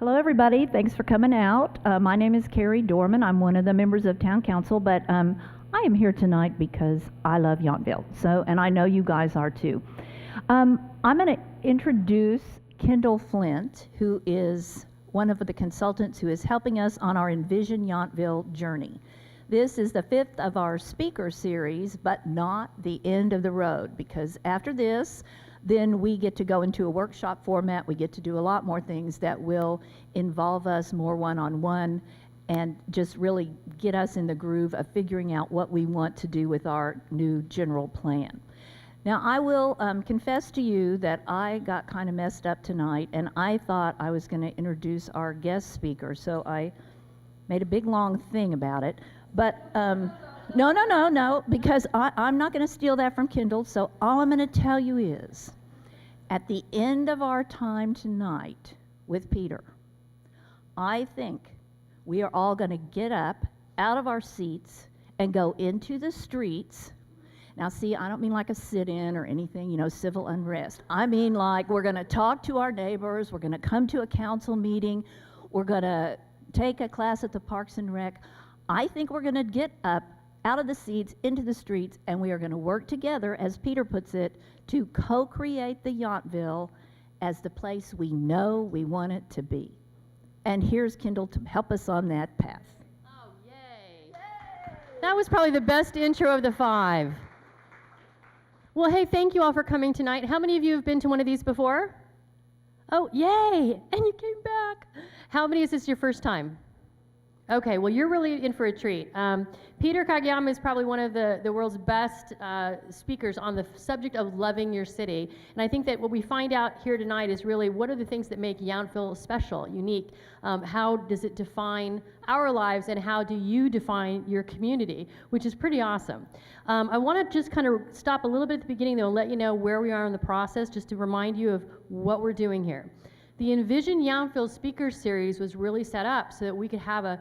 Hello, everybody. Thanks for coming out. My name is Carrie Dorman. I'm one of the members of Town Council, but I am here tonight because I love Yountville. And I know you guys are too. I'm going to introduce Kendall Flint, who is one of the consultants who is helping us on our Envision Yountville journey. This is the 5th of our speaker series, but not the end of the road, because after this, then we get to go into a workshop format. We get to do a lot more things that will involve us more one-on-one and just really get us in the groove of figuring out what we want to do with our new general plan. Now, I will confess to you that I got kind of messed up tonight, and I thought I was going to introduce our guest speaker, so I made a big long thing about it. But no, because I'm not going to steal that from Kendall, so all I'm going to tell you is, at the end of our time tonight with Peter, I think we are all going to get up out of our seats and go into the streets. Now, see, I don't mean like a sit-in or anything, civil unrest. I mean like we're going to talk to our neighbors, we're going to come to a council meeting, we're going to take a class at the Parks and Rec. I think we're going to get up out of the seats into the streets, and we are going to work together, as Peter puts it, to co-create the Yountville as the place we know we want it to be. And here's Kendall to help us on that path. Oh, yay. That was probably the best intro of the 5. Well, hey, thank you all for coming tonight. How many of you have been to one of these before? Oh, yay, and you came back. How many is this your first time? Okay, well, you're really in for a treat. Peter Kageyama is probably one of the world's best speakers on the subject of loving your city. And I think that what we find out here tonight is really what are the things that make Yountville special, unique? How does it define our lives, and how do you define your community, which is pretty awesome. I want to just kind of stop a little bit at the beginning, though, and let you know where we are in the process, just to remind you of what we're doing here. The Envision Yountville Speaker Series was really set up so that we could have a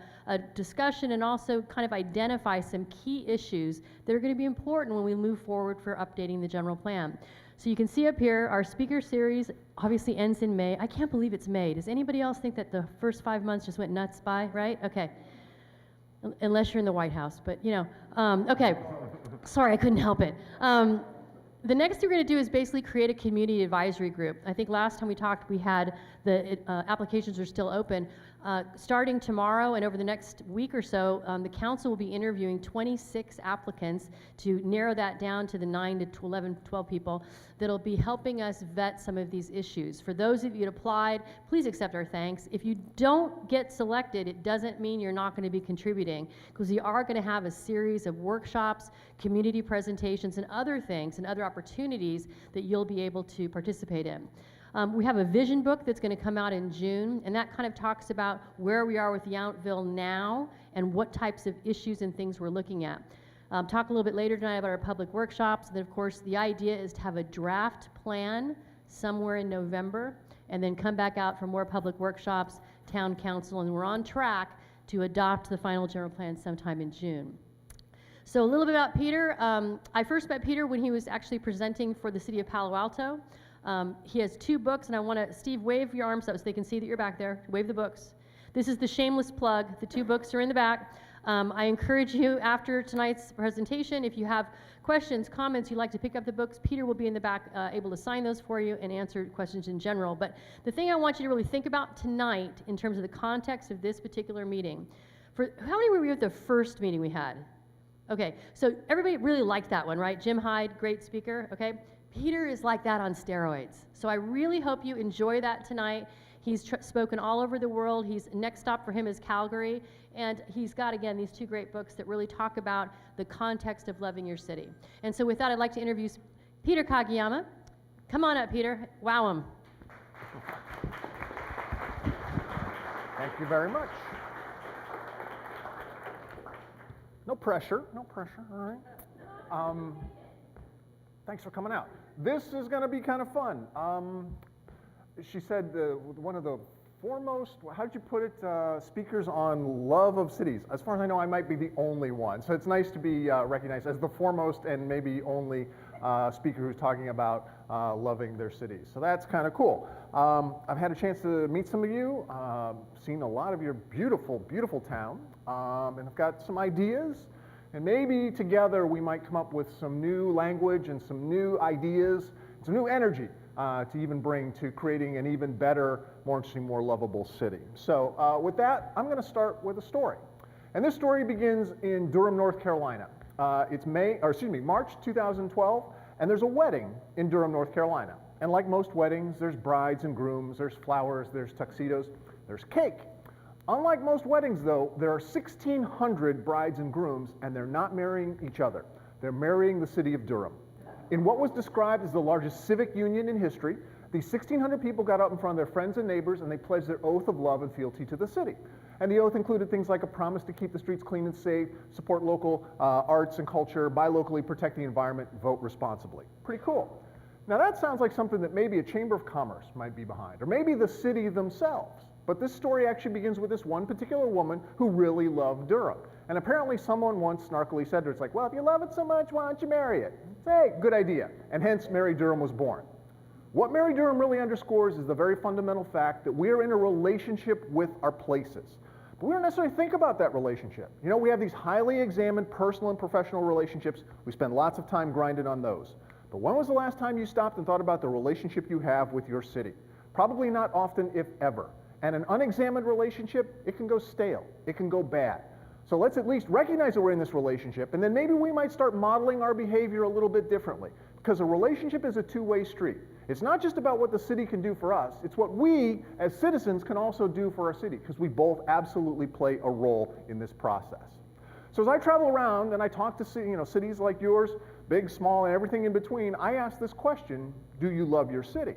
discussion and also kind of identify some key issues that are going to be important when we move forward for updating the general plan. So you can see up here, our speaker series obviously ends in May. I can't believe it's May. Does anybody else think that the first 5 months just went nuts by, right? Okay. Unless you're in the White House, but okay. Sorry, I couldn't help it. The next thing we're going to do is basically create a community advisory group. I think last time we talked, we had the applications are still open. Starting tomorrow and over the next week or so, the council will be interviewing 26 applicants to narrow that down to the 9 to 11, 12 people that'll be helping us vet some of these issues. For those of you that applied, please accept our thanks. If you don't get selected, it doesn't mean you're not going to be contributing, because we are going to have a series of workshops, community presentations, and other things and other opportunities that you'll be able to participate in. We have a vision book that's going to come out in June, and that kind of talks about where we are with Yountville now and what types of issues and things we're looking at. Talk a little bit later tonight about our public workshops. And then, of course, the idea is to have a draft plan somewhere in November and then come back out for more public workshops, town council, and we're on track to adopt the final general plan sometime in June. So a little bit about Peter. I first met Peter when he was actually presenting for the city of Palo Alto. He has 2 books, and I want to, Steve, wave your arms up so they can see that you're back there. Wave the books. This is the shameless plug. The 2 books are in the back. I encourage you, after tonight's presentation, if you have questions, comments, you'd like to pick up the books, Peter will be in the back able to sign those for you and answer questions in general. But the thing I want you to really think about tonight in terms of the context of this particular meeting, how many were we at the first meeting we had? Okay, so everybody really liked that one, right? Jim Hyde, great speaker, okay? Peter is like that on steroids. So I really hope you enjoy that tonight. He's spoken all over the world. Next stop for him is Calgary. And he's got, again, these 2 great books that really talk about the context of loving your city. And so with that, I'd like to introduce Peter Kageyama. Come on up, Peter. Wow him. Thank you very much. No pressure, all right. Thanks for coming out. This is going to be kind of fun. She said one of the foremost, how did you put it, speakers on love of cities. As far as I know, I might be the only one. So it's nice to be recognized as the foremost and maybe only speaker who's talking about loving their cities. So that's kind of cool. I've had a chance to meet some of you, seen a lot of your beautiful, beautiful town, and I've got some ideas. And maybe together we might come up with some new language and some new ideas, some new energy to even bring to creating an even better, more interesting, more lovable city. So with that, I'm going to start with a story. And this story begins in Durham, North Carolina. It's March 2012, and there's a wedding in Durham, North Carolina. And like most weddings, there's brides and grooms, there's flowers, there's tuxedos, there's cake. Unlike most weddings, though, there are 1,600 brides and grooms, and they're not marrying each other. They're marrying the city of Durham. In what was described as the largest civic union in history, these 1,600 people got up in front of their friends and neighbors, and they pledged their oath of love and fealty to the city. And the oath included things like a promise to keep the streets clean and safe, support local arts and culture, buy locally, protect the environment, vote responsibly. Pretty cool. Now that sounds like something that maybe a chamber of commerce might be behind, or maybe the city themselves. But this story actually begins with this one particular woman who really loved Durham. And apparently someone once snarkily said to her, it's like, well, if you love it so much, why don't you marry it? Hey, good idea. And hence Mary Durham was born. What Mary Durham really underscores is the very fundamental fact that we are in a relationship with our places. But we don't necessarily think about that relationship. You know, we have these highly examined personal and professional relationships. We spend lots of time grinding on those. But when was the last time you stopped and thought about the relationship you have with your city? Probably not often, if ever. And an unexamined relationship, it can go stale, it can go bad. So let's at least recognize that we're in this relationship, and then maybe we might start modeling our behavior a little bit differently. Because a relationship is a two-way street. It's not just about what the city can do for us, it's what we as citizens can also do for our city, because we both absolutely play a role in this process. So as I travel around and I talk to cities like yours, big, small, and everything in between, I ask this question, do you love your city?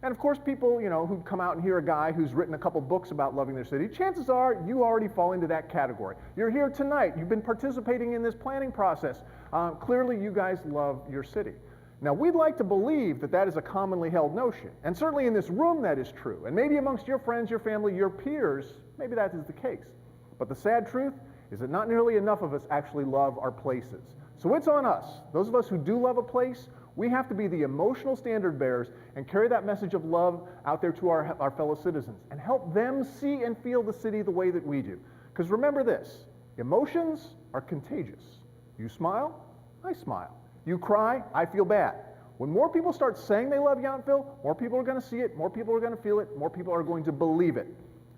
And of course people, who come out and hear a guy who's written a couple books about loving their city, chances are you already fall into that category. You're here tonight, you've been participating in this planning process. Clearly you guys love your city. Now we'd like to believe that that is a commonly held notion, and certainly in this room that is true, and maybe amongst your friends, your family, your peers, maybe that is the case. But the sad truth is that not nearly enough of us actually love our places. So it's on us, those of us who do love a place. We have to be the emotional standard bearers and carry that message of love out there to our fellow citizens and help them see and feel the city the way that we do. Because remember this, emotions are contagious. You smile, I smile. You cry, I feel bad. When more people start saying they love Yountville, more people are going to see it, more people are going to feel it, more people are going to believe it.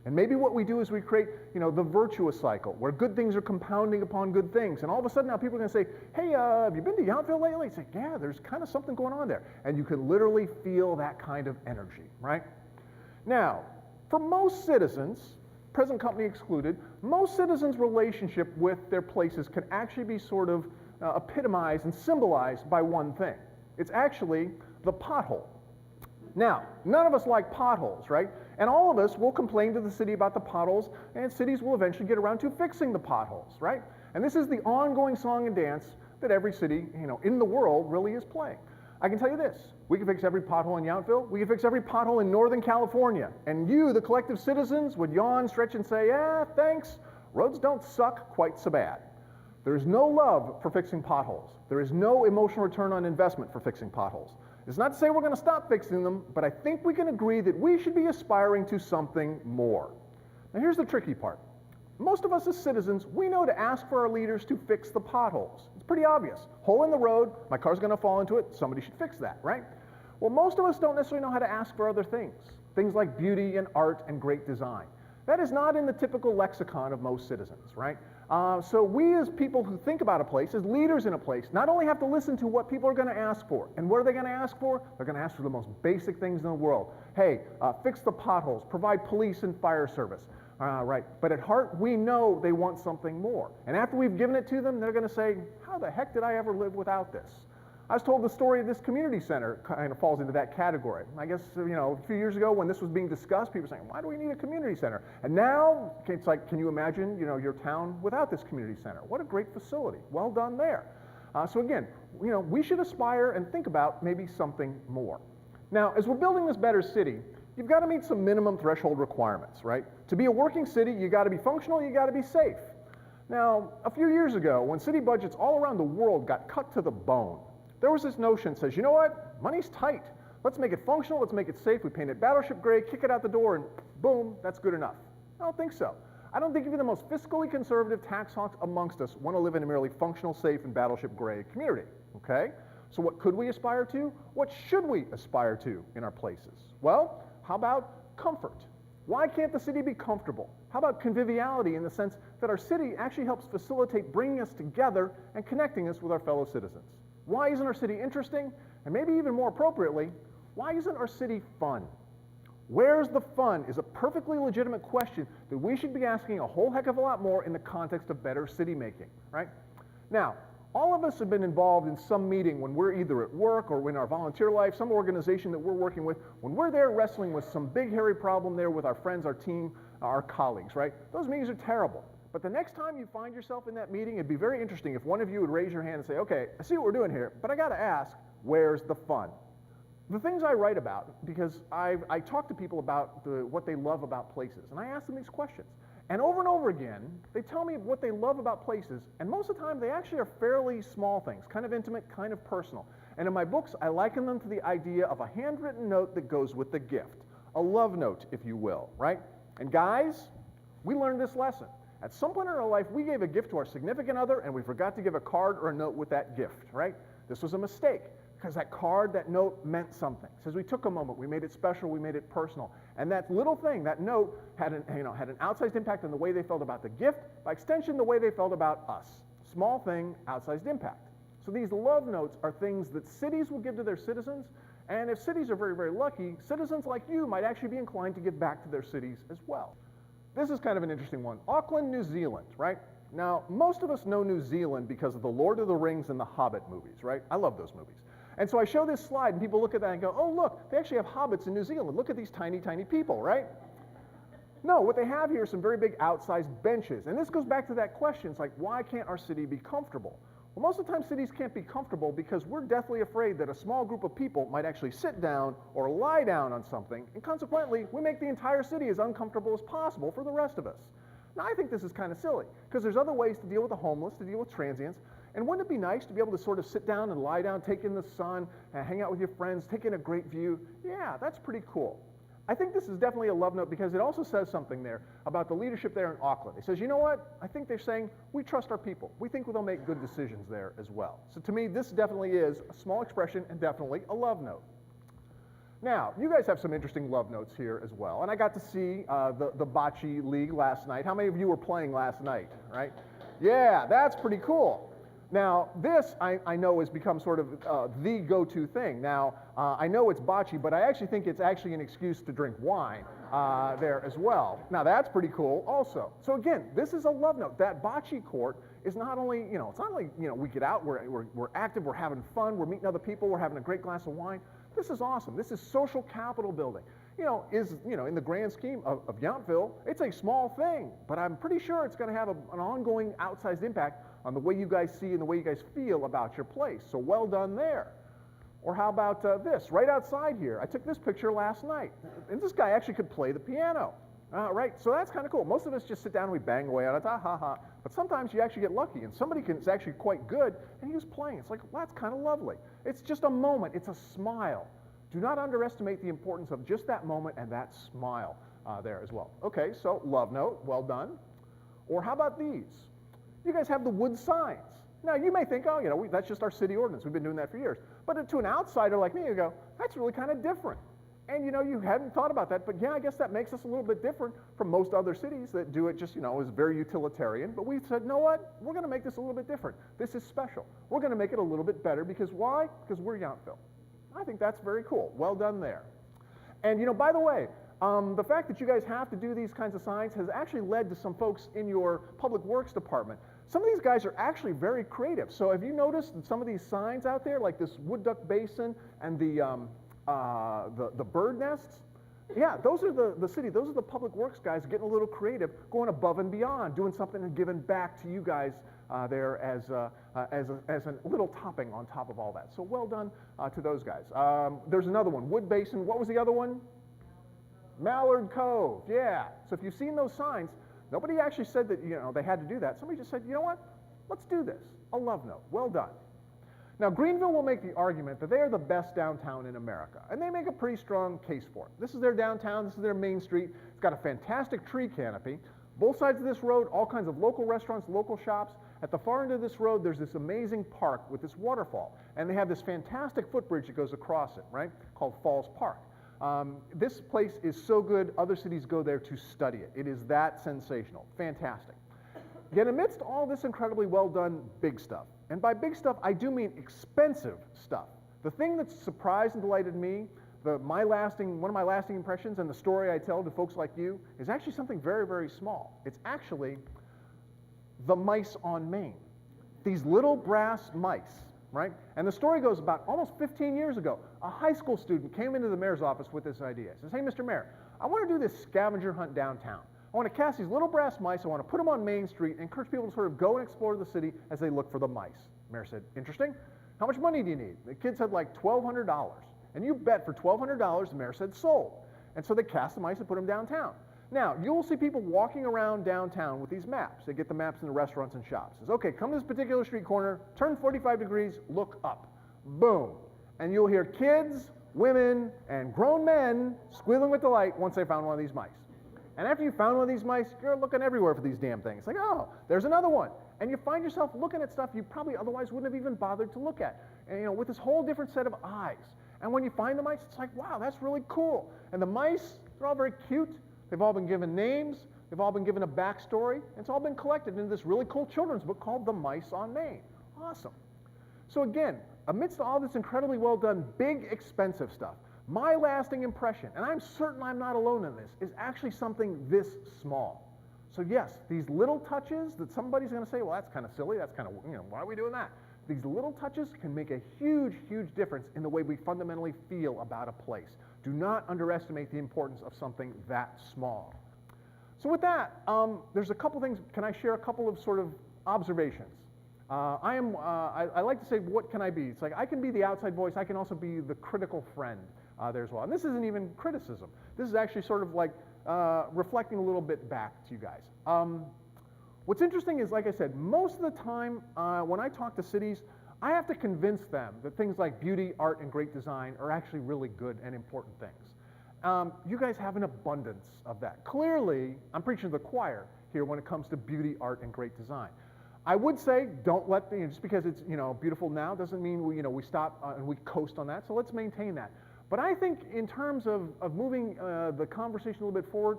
And maybe what we do is we create, the virtuous cycle, where good things are compounding upon good things. And all of a sudden now people are going to say, hey, have you been to Yountville lately? It's like, yeah, there's kind of something going on there. And you can literally feel that kind of energy, right? Now, for most citizens, present company excluded, most citizens' relationship with their places can actually be sort of epitomized and symbolized by one thing. It's actually the pothole. Now, none of us like potholes, right? And all of us will complain to the city about the potholes, and cities will eventually get around to fixing the potholes, right? And this is the ongoing song and dance that every city, in the world really is playing. I can tell you this, we can fix every pothole in Yountville, we can fix every pothole in Northern California, and you, the collective citizens, would yawn, stretch, and say, yeah, thanks, roads don't suck quite so bad. There is no love for fixing potholes. There is no emotional return on investment for fixing potholes. It's not to say we're going to stop fixing them, but I think we can agree that we should be aspiring to something more. Now here's the tricky part. Most of us as citizens, we know to ask for our leaders to fix the potholes. It's pretty obvious. Hole in the road, my car's going to fall into it, somebody should fix that, right? Well, most of us don't necessarily know how to ask for other things. Things like beauty and art and great design. That is not in the typical lexicon of most citizens, right? So we as people who think about a place, as leaders in a place, not only have to listen to what people are going to ask for, and what are they going to ask for? They're going to ask for the most basic things in the world. Hey, fix the potholes, provide police and fire service, right? But at heart, we know they want something more. And after we've given it to them, they're going to say, how the heck did I ever live without this? I was told the story of this community center kind of falls into that category. I guess, a few years ago when this was being discussed, people were saying, why do we need a community center? And now, it's like, can you imagine, your town without this community center? What a great facility. Well done there. So again, we should aspire and think about maybe something more. Now, as we're building this better city, you've got to meet some minimum threshold requirements, right? To be a working city, you got to be functional, you got to be safe. Now, a few years ago, when city budgets all around the world got cut to the bone, There was this notion that says, you know what, money's tight. Let's make it functional, let's make it safe. We paint it battleship gray, kick it out the door, and boom, that's good enough. I don't think so. I don't think even the most fiscally conservative tax hawks amongst us want to live in a merely functional, safe, and battleship gray community, okay? So what could we aspire to? What should we aspire to in our places? Well, how about comfort? Why can't the city be comfortable? How about conviviality in the sense that our city actually helps facilitate bringing us together and connecting us with our fellow citizens? Why isn't our city interesting? And maybe even more appropriately, why isn't our city fun? Where's the fun is a perfectly legitimate question that we should be asking a whole heck of a lot more in the context of better city making, right? Now, all of us have been involved in some meeting when we're either at work or in our volunteer life, some organization that we're working with, when we're there wrestling with some big hairy problem there with our friends, our team, our colleagues, right? Those meetings are terrible. But the next time you find yourself in that meeting, it'd be very interesting if one of you would raise your hand and say, okay, I see what we're doing here, but I gotta ask, where's the fun? The things I write about, because I talk to people about what they love about places, and I ask them these questions. And over again, they tell me what they love about places, and most of the time they actually are fairly small things, kind of intimate, kind of personal. And in my books, I liken them to the idea of a handwritten note that goes with the gift, a love note, if you will, right? And guys, we learned this lesson. At some point in our life, we gave a gift to our significant other, and we forgot to give a card or a note with that gift, right? This was a mistake, because that card, that note meant something. It says we took a moment, we made it special, we made it personal. And that little thing, that note, had an outsized impact on the way they felt about the gift, by extension, the way they felt about us. Small thing, outsized impact. So these love notes are things that cities will give to their citizens, and if cities are very, very lucky, citizens like you might actually be inclined to give back to their cities as well. This is kind of an interesting one. Auckland, New Zealand, right? Now, most of us know New Zealand because of the Lord of the Rings and the Hobbit movies, right? I love those movies. And so I show this slide, and people look at that and go, oh, look, they actually have hobbits in New Zealand. Look at these tiny, tiny people, right? No, what they have here are some very big outsized benches. And this goes back to that question. It's like, why can't our city be comfortable? Well, most of the time, cities can't be comfortable because we're deathly afraid that a small group of people might actually sit down or lie down on something, and consequently, we make the entire city as uncomfortable as possible for the rest of us. Now, I think this is kind of silly, because there's other ways to deal with the homeless, to deal with transients, and wouldn't it be nice to be able to sort of sit down and lie down, take in the sun, and hang out with your friends, take in a great view? Yeah, that's pretty cool. I think this is definitely a love note because it also says something there about the leadership there in Auckland. It says, you know what? I think they're saying we trust our people. We think they'll make good decisions there as well. So to me, this definitely is a small expression and definitely a love note. Now, you guys have some interesting love notes here as well. And I got to see the bocce league last night. How many of you were playing last night, right? Yeah, that's pretty cool. Now, this I know has become sort of the go-to thing. Now, I know it's bocce, but I actually think it's actually an excuse to drink wine there as well. Now, that's pretty cool also. So again, this is a love note. That bocce court is not only, it's not like, we get out, we're active, we're having fun, we're meeting other people, we're having a great glass of wine. This is awesome. This is social capital building. In the grand scheme of Yountville, it's a small thing, but I'm pretty sure it's going to have an ongoing outsized impact on the way you guys see and the way you guys feel about your place. So well done there. Or how about this, right outside here? I took this picture last night, and this guy actually could play the piano. Right, so that's kind of cool. Most of us just sit down and we bang away on it, ha. But sometimes you actually get lucky, and somebody is actually quite good, and he was playing. It's like, well, that's kind of lovely. It's just a moment. It's a smile. Do not underestimate the importance of just that moment and that smile there as well. Okay, so love note, well done. Or how about these? You guys have the wood signs. Now, you may think, oh, that's just our city ordinance. We've been doing that for years. But to an outsider like me, you go, that's really kind of different. And, you hadn't thought about that, but yeah, I guess that makes us a little bit different from most other cities that do it just, as very utilitarian. But we said, you know what? We're going to make this a little bit different. This is special. We're going to make it a little bit better because why? Because we're Yountville. I think that's very cool. Well done there. And, by the way, the fact that you guys have to do these kinds of signs has actually led to some folks in your public works department. Some of these guys are actually very creative. So have you noticed that some of these signs out there, like this wood duck basin and the bird nests? Yeah, those are those are the public works guys getting a little creative, going above and beyond, doing something and giving back to you guys there as a little topping on top of all that. So well done to those guys. There's another one, wood basin. What was the other one? Mallard Cove. Yeah. So if you've seen those signs, nobody actually said that they had to do that. Somebody just said, you know what? Let's do this. A love note. Well done. Now, Greenville will make the argument that they are the best downtown in America, and they make a pretty strong case for it. This is their downtown, this is their main street. It's got a fantastic tree canopy. Both sides of this road, all kinds of local restaurants, local shops. At the far end of this road, there's this amazing park with this waterfall, and they have this fantastic footbridge that goes across it, right, called Falls Park. This place is so good, other cities go there to study it. It is that sensational, fantastic. Yet amidst all this incredibly well done big stuff, and by big stuff, I do mean expensive stuff. The thing that surprised and delighted me, one of my lasting impressions, and the story I tell to folks like you, is actually something very, very small. It's actually the mice on Main. These little brass mice, right? And the story goes about almost 15 years ago, a high school student came into the mayor's office with this idea. He says, hey, Mr. Mayor, I want to do this scavenger hunt downtown. I want to cast these little brass mice, I want to put them on Main Street and encourage people to sort of go and explore the city as they look for the mice. The mayor said, interesting. How much money do you need? The kid said like $1,200. And you bet for $1,200, the mayor said sold. And so they cast the mice and put them downtown. Now, you will see people walking around downtown with these maps. They get the maps in the restaurants and shops. It says, okay, come to this particular street corner, turn 45 degrees, look up. Boom. And you'll hear kids, women, and grown men squealing with delight once they found one of these mice. And after you found one of these mice, you're looking everywhere for these damn things. It's like, oh, there's another one. And you find yourself looking at stuff you probably otherwise wouldn't have even bothered to look at. And with this whole different set of eyes. And when you find the mice, it's like, wow, that's really cool. And the mice, they're all very cute. They've all been given names. They've all been given a backstory. And it's all been collected into this really cool children's book called The Mice on Main. Awesome. So again, amidst all this incredibly well done, big, expensive stuff, my lasting impression, and I'm certain I'm not alone in this, is actually something this small. So yes, these little touches that somebody's going to say, well, that's kind of silly, that's kind of, why are we doing that? These little touches can make a huge, huge difference in the way we fundamentally feel about a place. Do not underestimate the importance of something that small. So with that, there's a couple things. Can I share a couple of sort of observations? I like to say, what can I be? It's like I can be the outside voice. I can also be the critical friend there as well. And this isn't even criticism. This is actually sort of like reflecting a little bit back to you guys. What's interesting is, like I said, most of the time when I talk to cities, I have to convince them that things like beauty, art, and great design are actually really good and important things. You guys have an abundance of that. Clearly, I'm preaching to the choir here when it comes to beauty, art, and great design. I would say don't let just because it's beautiful now doesn't mean we stop and we coast on that. So let's maintain that. But I think in terms of moving the conversation a little bit forward,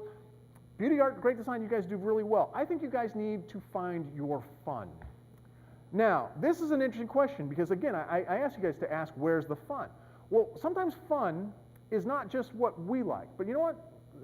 beauty, art, great design, you guys do really well. I think you guys need to find your fun. Now, this is an interesting question because, again, I asked you guys to ask, where's the fun? Well, sometimes fun is not just what we like. But you know what?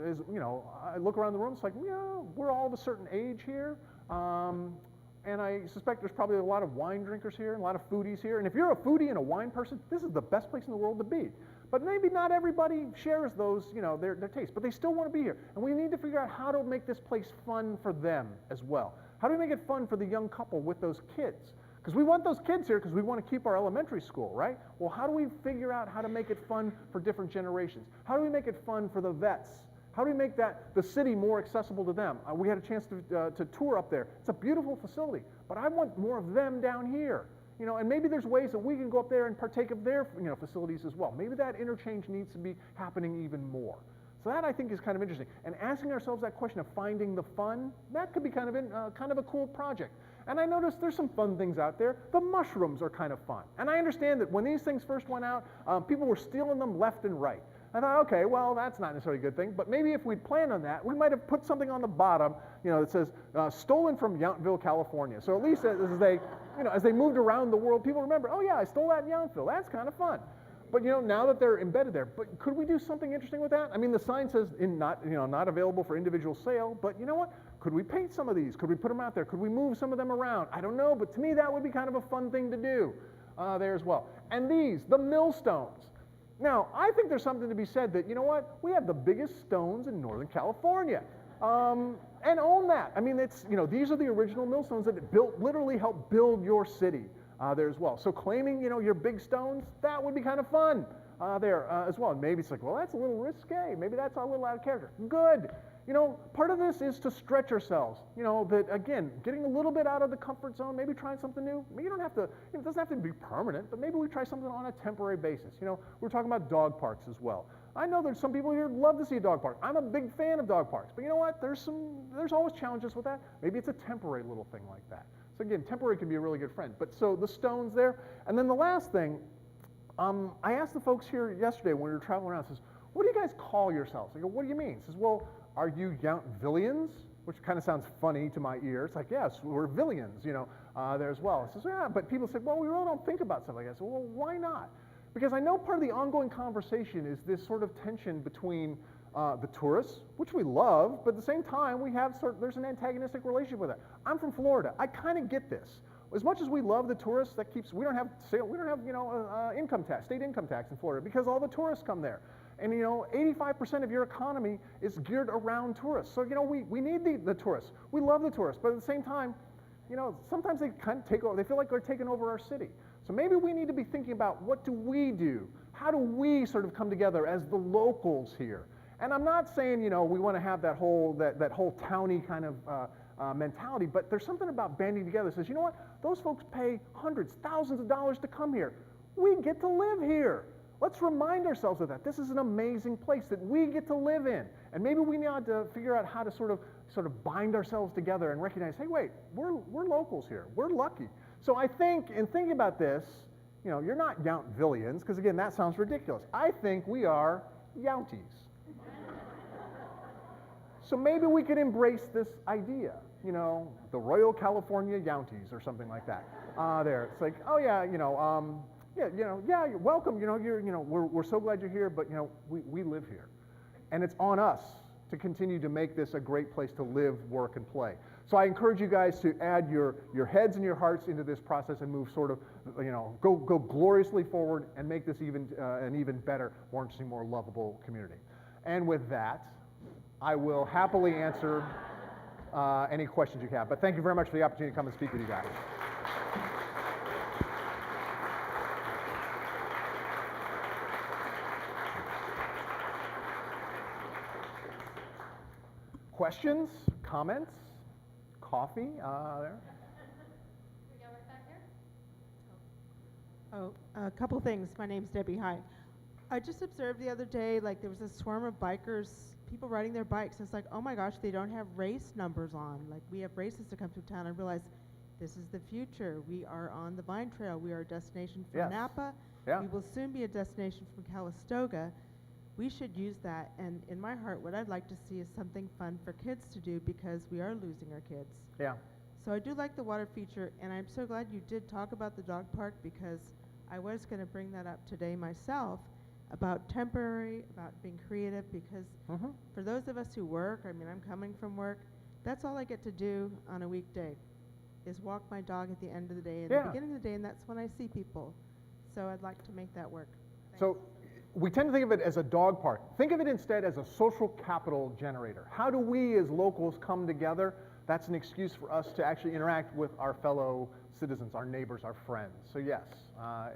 I look around the room, it's like, we're all of a certain age here. And I suspect there's probably a lot of wine drinkers here and a lot of foodies here. And if you're a foodie and a wine person, this is the best place in the world to be. But maybe not everybody shares those, their tastes, but they still want to be here. And we need to figure out how to make this place fun for them as well. How do we make it fun for the young couple with those kids? Because we want those kids here because we want to keep our elementary school, right? Well, how do we figure out how to make it fun for different generations? How do we make it fun for the vets? How do we make the city more accessible to them? We had a chance to tour up there. It's a beautiful facility, but I want more of them down here. And maybe there's ways that we can go up there and partake of their facilities as well. Maybe that interchange needs to be happening even more. So that, I think, is kind of interesting. And asking ourselves that question of finding the fun, that could be kind of a cool project. And I noticed there's some fun things out there. The mushrooms are kind of fun. And I understand that when these things first went out, people were stealing them left and right. I thought, okay, well, that's not necessarily a good thing, but maybe if we'd planned on that, we might have put something on the bottom, that says, stolen from Yountville, California. So at least as they moved around the world, people remember, oh yeah, I stole that in Yountville. That's kind of fun. But now that they're embedded there, but could we do something interesting with that? I mean, the sign says not available for individual sale, but you know what? Could we paint some of these? Could we put them out there? Could we move some of them around? I don't know, but to me that would be kind of a fun thing to do there as well. And the millstones. Now, I think there's something to be said that, we have the biggest stones in Northern California. And own that. I mean, these are the original millstones that literally helped build your city there as well. So claiming, your big stones, that would be kind of fun there as well. And maybe it's like, well, that's a little risque. Maybe that's a little out of character. Good. You know, part of this is to stretch ourselves. You know, that again, getting a little bit out of the comfort zone, maybe trying something new. Maybe you don't have to, it doesn't have to be permanent, but maybe we try something on a temporary basis. You know, we're talking about dog parks as well. I know there's some people here who love to see a dog park. I'm a big fan of dog parks, but you know what? There's always challenges with that. Maybe it's a temporary little thing like that. So again, temporary can be a really good friend. But so the stone's there. And then the last thing, I asked the folks here yesterday when we were traveling around, says, what do you guys call yourselves? I go, what do you mean? Says, well, are you Yountvilleans? Which kind of sounds funny to my ear. It's like, yes, we're Villians, you know, there as well. I says, yeah, but people said, well, we really don't think about stuff like that. I said, well, why not? Because I know part of the ongoing conversation is this sort of tension between the tourists, which we love, but at the same time, there's an antagonistic relationship with that. I'm from Florida. I kind of get this. As much as we love the tourists, we don't have you know, income tax, state income tax in Florida because all the tourists come there. And you know, 85% of your economy is geared around tourists. So you know, we need the tourists. We love the tourists, but at the same time, you know, sometimes they kind of take over. They feel like they're taking over our city. So maybe we need to be thinking about what do we do? How do we sort of come together as the locals here? And I'm not saying, you know, we want to have that whole towny kind of mentality, but there's something about banding together that says, you know what? Those folks pay hundreds, thousands of dollars to come here. We get to live here. Let's remind ourselves of that. This is an amazing place that we get to live in. And maybe we need to figure out how to sort of bind ourselves together and recognize, hey, wait, we're locals here. We're lucky. So I think in thinking about this, you know, you're not Yountvilleans, because again, that sounds ridiculous. I think we are Younties. So maybe we could embrace this idea, you know, the Royal California Younties or something like that. There, it's like, oh yeah, you know, yeah, you're welcome. You know, we're so glad you're here, but you know, we live here, and it's on us to continue to make this a great place to live, work, and play. So I encourage you guys to add your heads and your hearts into this process and move sort of, you know, go gloriously forward and make this an even better, more interesting, more lovable community. And with that, I will happily answer any questions you have. But thank you very much for the opportunity to come and speak with you guys. Questions, comments, coffee, there. Oh, a couple things. My name's Debbie. Hi. I just observed the other day, like there was a swarm of bikers, people riding their bikes. It's like, oh my gosh, they don't have race numbers on. Like we have races to come through town. I realized this is the future. We are on the Vine Trail. We are a destination from Yes. Napa. Yeah. We will soon be a destination from Calistoga. We should use that. And in my heart, what I'd like to see is something fun for kids to do because we are losing our kids. Yeah. So I do like the water feature, and I'm so glad you did talk about the dog park because I was going to bring that up today myself about temporary, about being creative, because for those of us who work, I mean, I'm coming from work, that's all I get to do on a weekday is walk my dog at the end of the day and Yeah. the beginning of the day, and that's when I see people. So I'd like to make that work. Thanks. So we tend to think of it as a dog park. Think of it instead as a social capital generator. How do we as locals come together? That's an excuse for us to actually interact with our fellow citizens, our neighbors, our friends. So yes,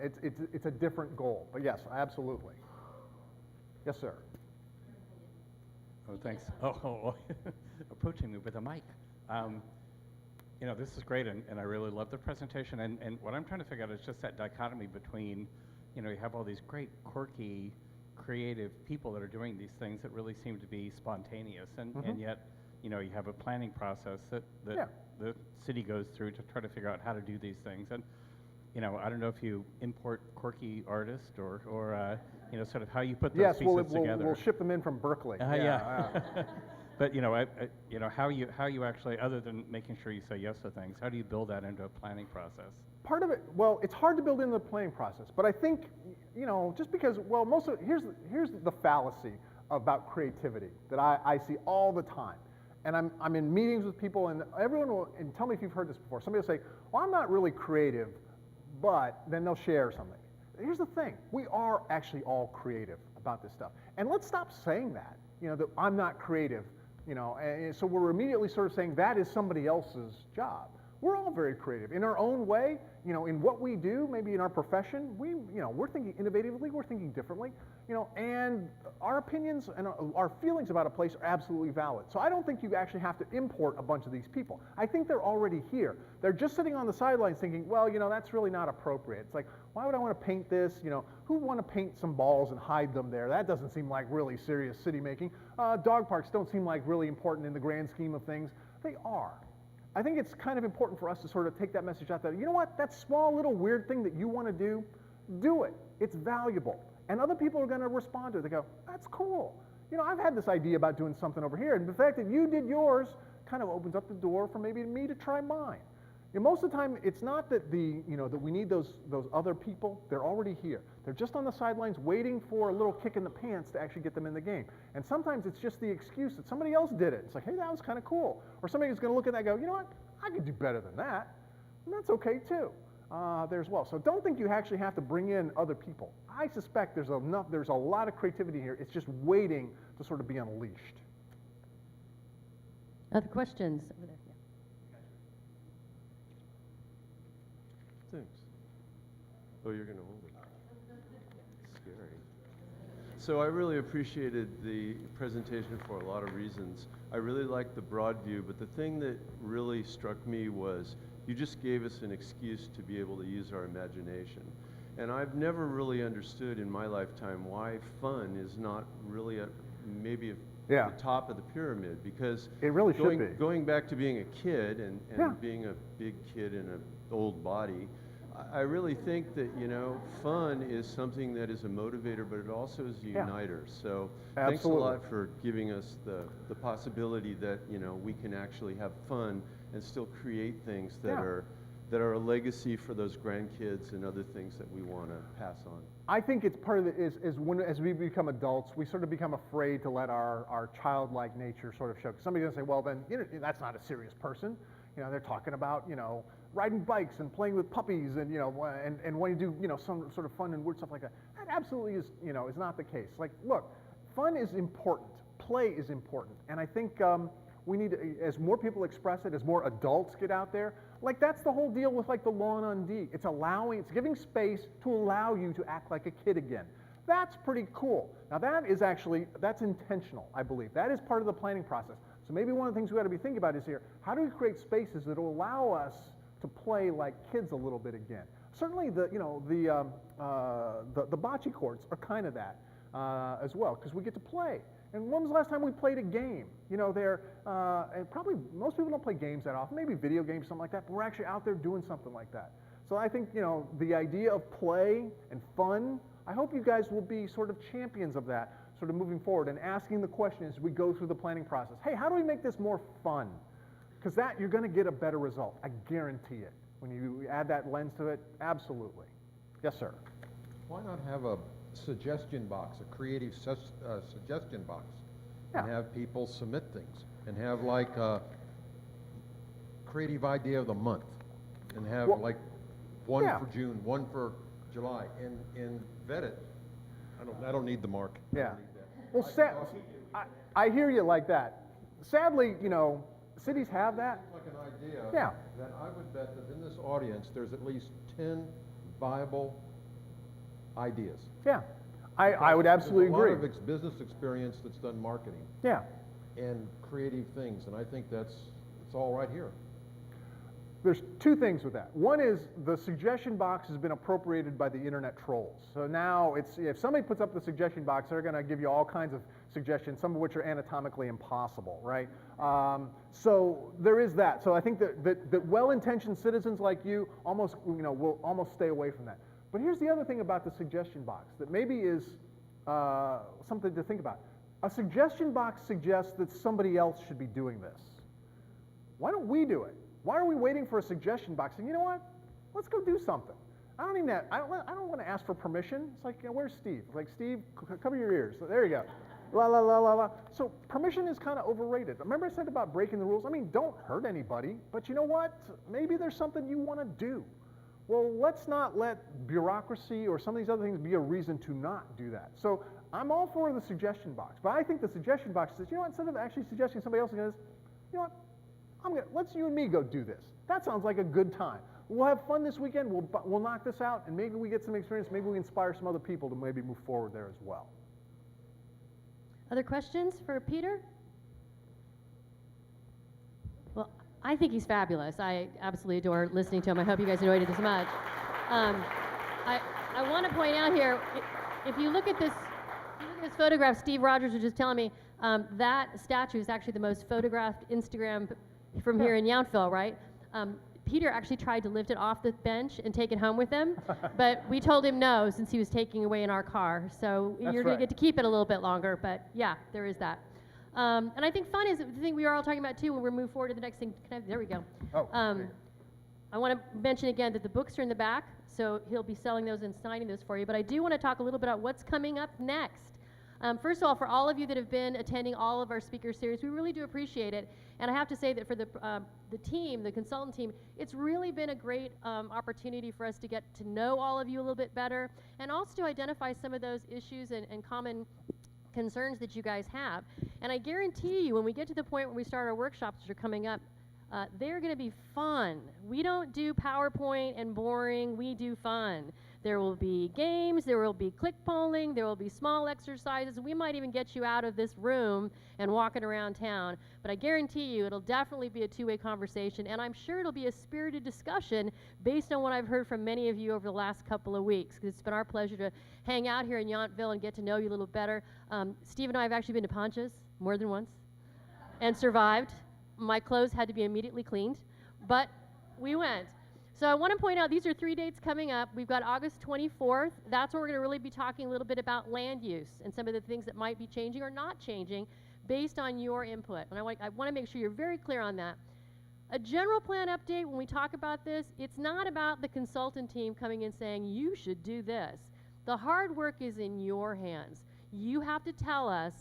it's a different goal, but yes, absolutely. Yes, sir. Oh, thanks. Oh, approaching me with a mic. You know, this is great, and I really love the presentation. And what I'm trying to figure out is just that dichotomy between, you know, you have all these great, quirky, creative people that are doing these things that really seem to be spontaneous, and yet, you know, you have a planning process that Yeah. the city goes through to try to figure out how to do these things. And, you know, I don't know if you import quirky artists or you know, sort of how you put those Yes, pieces together. we'll ship them in from Berkeley. Yeah. But you know, you know, how you actually, other than making sure you say yes to things, how do you build that into a planning process? Part of it, well, it's hard to build into the planning process, but I think, you know, just because, well, here's the fallacy about creativity that I see all the time. And I'm in meetings with people, and everyone will, and tell me if you've heard this before. Somebody will say, well, I'm not really creative, but then they'll share something. Here's the thing, we are actually all creative about this stuff. And let's stop saying that, you know, that I'm not creative, you know, and so we're immediately sort of saying that is somebody else's job. We're all very creative in our own way. You know, in what we do, maybe in our profession, we're thinking innovatively, we're thinking differently, and our opinions and our feelings about a place are absolutely valid. So I don't think you actually have to import a bunch of these people. I think they're already here. They're just sitting on the sidelines thinking, well, that's really not appropriate. It's like, why would I want to paint this? Who would want to paint some balls and hide them there? That doesn't seem like really serious city making. Dog parks don't seem like really important in the grand scheme of things. They are. I think it's kind of important for us to sort of take that message out there. You know what? That small little weird thing that you want to do it. It's valuable. And other people are going to respond to it. They go, that's cool. I've had this idea about doing something over here. And the fact that you did yours kind of opens up the door for maybe me to try mine. Most of the time, it's not that that we need those other people. They're already here. They're just on the sidelines waiting for a little kick in the pants to actually get them in the game. And sometimes it's just the excuse that somebody else did it. It's like, hey, that was kind of cool. Or somebody's going to look at that and go, you know what? I could do better than that. And that's okay too. There as well. So don't think you actually have to bring in other people. I suspect there's a lot of creativity here. It's just waiting to sort of be unleashed. Other questions over there? Thanks. Oh, you're going to hold it. Scary. So I really appreciated the presentation for a lot of reasons. I really liked the broad view, but the thing that really struck me was you just gave us an excuse to be able to use our imagination. And I've never really understood in my lifetime why fun is not really maybe Yeah. the top of the pyramid, because It really should be. going back to being a kid and Yeah. being a big kid in an old body, I really think that, fun is something that is a motivator, but it also is a Yeah. uniter. So thanks a Absolutely. lot for giving us the possibility that, we can actually have fun and still create things that Yeah. are a legacy for those grandkids and other things that we want to pass on. I think it's part of it is when as we become adults, we sort of become afraid to let our childlike nature sort of show. 'Cause somebody's gonna say, well, then that's not a serious person. They're talking about riding bikes and playing with puppies and and when you do some sort of fun and weird stuff like that. That absolutely is not the case. Like, look, fun is important. Play is important, and I think we need to, as more people express it, as more adults get out there. Like, that's the whole deal with like the lawn on D. It's giving space to allow you to act like a kid again. That's pretty cool. Now that's intentional, I believe. That is part of the planning process. So maybe one of the things we got to be thinking about is here, how do we create spaces that will allow us to play like kids a little bit again? Certainly the bocce courts are kind of that as well, because we get to play. And when was the last time we played a game? And probably most people don't play games that often, maybe video games, something like that, but we're actually out there doing something like that. So I think, the idea of play and fun, I hope you guys will be sort of champions of that, sort of moving forward and asking the question as we go through the planning process. Hey, how do we make this more fun? Because you're going to get a better result. I guarantee it. When you add that lens to it, absolutely. Yes, sir. Why not have a suggestion box, a creative suggestion box, and Yeah. have people submit things, and have like a creative idea of the month, and have Well, like one yeah. for June, one for July, and vet it. I don't need the mark. I Yeah. don't need that. Well, I hear you like that. Sadly, cities have that. Like an idea. Yeah. That I would bet that in this audience, there's at least 10 viable ideas. Yeah. I would absolutely There's a agree. lot of business experience that's done marketing Yeah. and creative things, and I think it's all right here. There's two things with that. One is the suggestion box has been appropriated by the internet trolls. So now if somebody puts up the suggestion box, they're going to give you all kinds of suggestions, some of which are anatomically impossible, right? So there is that. So I think that well-intentioned citizens like you will almost stay away from that. But here's the other thing about the suggestion box that maybe is something to think about. A suggestion box suggests that somebody else should be doing this. Why don't we do it? Why are we waiting for a suggestion box? And you know what? Let's go do something. I don't want to ask for permission. It's like, where's Steve? It's like, Steve, cover your ears. There you go. La la la la la. So permission is kind of overrated. Remember I said about breaking the rules? I mean, don't hurt anybody, but you know what? Maybe there's something you want to do. Well, let's not let bureaucracy or some of these other things be a reason to not do that. So I'm all for the suggestion box, but I think the suggestion box says, you know what, instead of actually suggesting somebody else, you know what, let's you and me go do this. That sounds like a good time. We'll have fun this weekend. We'll knock this out, and maybe we get some experience. Maybe we inspire some other people to maybe move forward there as well. Other questions for Peter? Well, I think he's fabulous. I absolutely adore listening to him. I hope you guys enjoyed it as much. I want to point out here, if you look at this photograph, Steve Rogers was just telling me that statue is actually the most photographed Instagram from here in Yountville, right? Peter actually tried to lift it off the bench and take it home with him, but we told him no since he was taking away in our car. So you're going to get to keep it a little bit longer, but yeah, there is that. And I think fun is the thing we are all talking about too when we move forward to the next thing. There we go. Oh, I want to mention again that the books are in the back, so he'll be selling those and signing those for you. But I do want to talk a little bit about what's coming up next. First of all, for all of you that have been attending all of our speaker series, we really do appreciate it. And I have to say that for the team, the consultant team, it's really been a great opportunity for us to get to know all of you a little bit better, and also to identify some of those issues and common concerns that you guys have. And I guarantee you, when we get to the point where we start our workshops, which are coming up, they're going to be fun. We don't do PowerPoint and boring, we do fun. There will be games, there will be click polling, there will be small exercises. We might even get you out of this room and walking around town. But I guarantee you it'll definitely be a two-way conversation, and I'm sure it'll be a spirited discussion based on what I've heard from many of you over the last couple of weeks, because it's been our pleasure to hang out here in Yountville and get to know you a little better. Steve and I have actually been to Ponchas more than once and survived. My clothes had to be immediately cleaned, but we went. So I want to point out these are 3 dates coming up. We've got August 24th. That's where we're going to really be talking a little bit about land use and some of the things that might be changing or not changing based on your input. And I want to make sure you're very clear on that. A general plan update, when we talk about this, it's not about the consultant team coming in saying you should do this. The hard work is in your hands. You have to tell us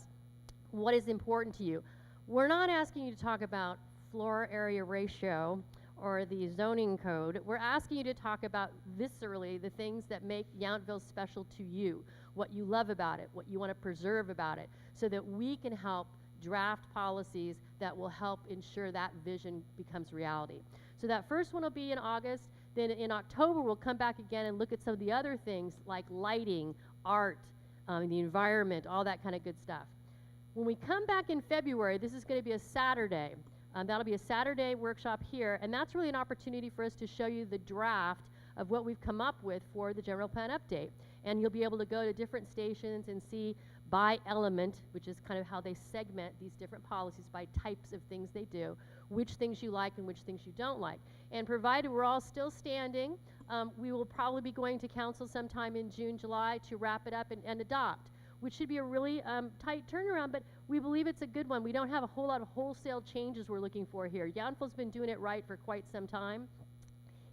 what is important to you. We're not asking you to talk about floor area ratio or the zoning code. We're asking you to talk about viscerally the things that make Yountville special to you, what you love about it, what you want to preserve about it, so that we can help draft policies that will help ensure that vision becomes reality. So that first one will be in August. Then in October, we'll come back again and look at some of the other things like lighting, art, the environment, all that kind of good stuff. When we come back in February, this is going to be a Saturday. That'll be a Saturday workshop here, and that's really an opportunity for us to show you the draft of what we've come up with for the general plan update. And you'll be able to go to different stations and see by element, which is kind of how they segment these different policies by types of things they do, which things you like and which things you don't like. And provided we're all still standing, we will probably be going to council sometime in June, July to wrap it up and adopt, which should be a really tight turnaround, but we believe it's a good one. We don't have a whole lot of wholesale changes we're looking for here. Yountville's been doing it right for quite some time.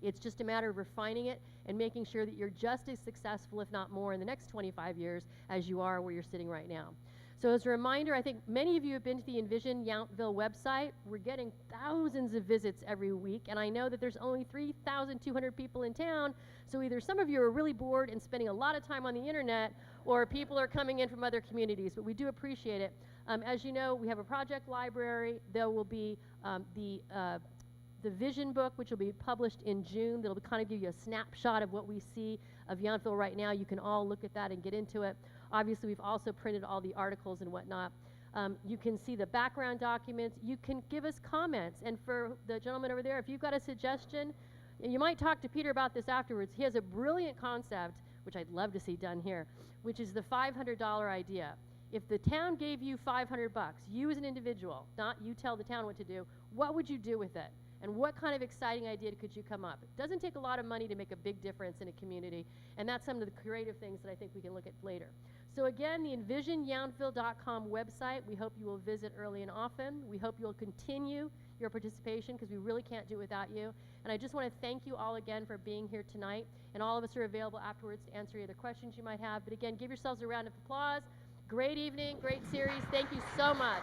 It's just a matter of refining it and making sure that you're just as successful, if not more, in the next 25 years as you are where you're sitting right now. So as a reminder, I think many of you have been to the Envision Yountville website. We're getting thousands of visits every week, and I know that there's only 3,200 people in town, so either some of you are really bored and spending a lot of time on the internet, or people are coming in from other communities, but we do appreciate it. As you know, we have a project library. There will be the vision book, which will be published in June. That'll kind of give you a snapshot of what we see of Yountville right now. You can all look at that and get into it. Obviously, we've also printed all the articles and whatnot. You can see the background documents. You can give us comments. And for the gentleman over there, if you've got a suggestion, you might talk to Peter about this afterwards. He has a brilliant concept, which I'd love to see done here, which is the $500 idea. If the town gave you $500, you as an individual, not you tell the town what to do, what would you do with it? And what kind of exciting idea could you come up? It doesn't take a lot of money to make a big difference in a community, and that's some of the creative things that I think we can look at later. So again, the envisionyountville.com website, we hope you will visit early and often. We hope you'll continue your participation, because we really can't do it without you. And I just want to thank you all again for being here tonight, and all of us are available afterwards to answer any other questions you might have. But again, give yourselves a round of applause. Great evening, great series. Thank you so much.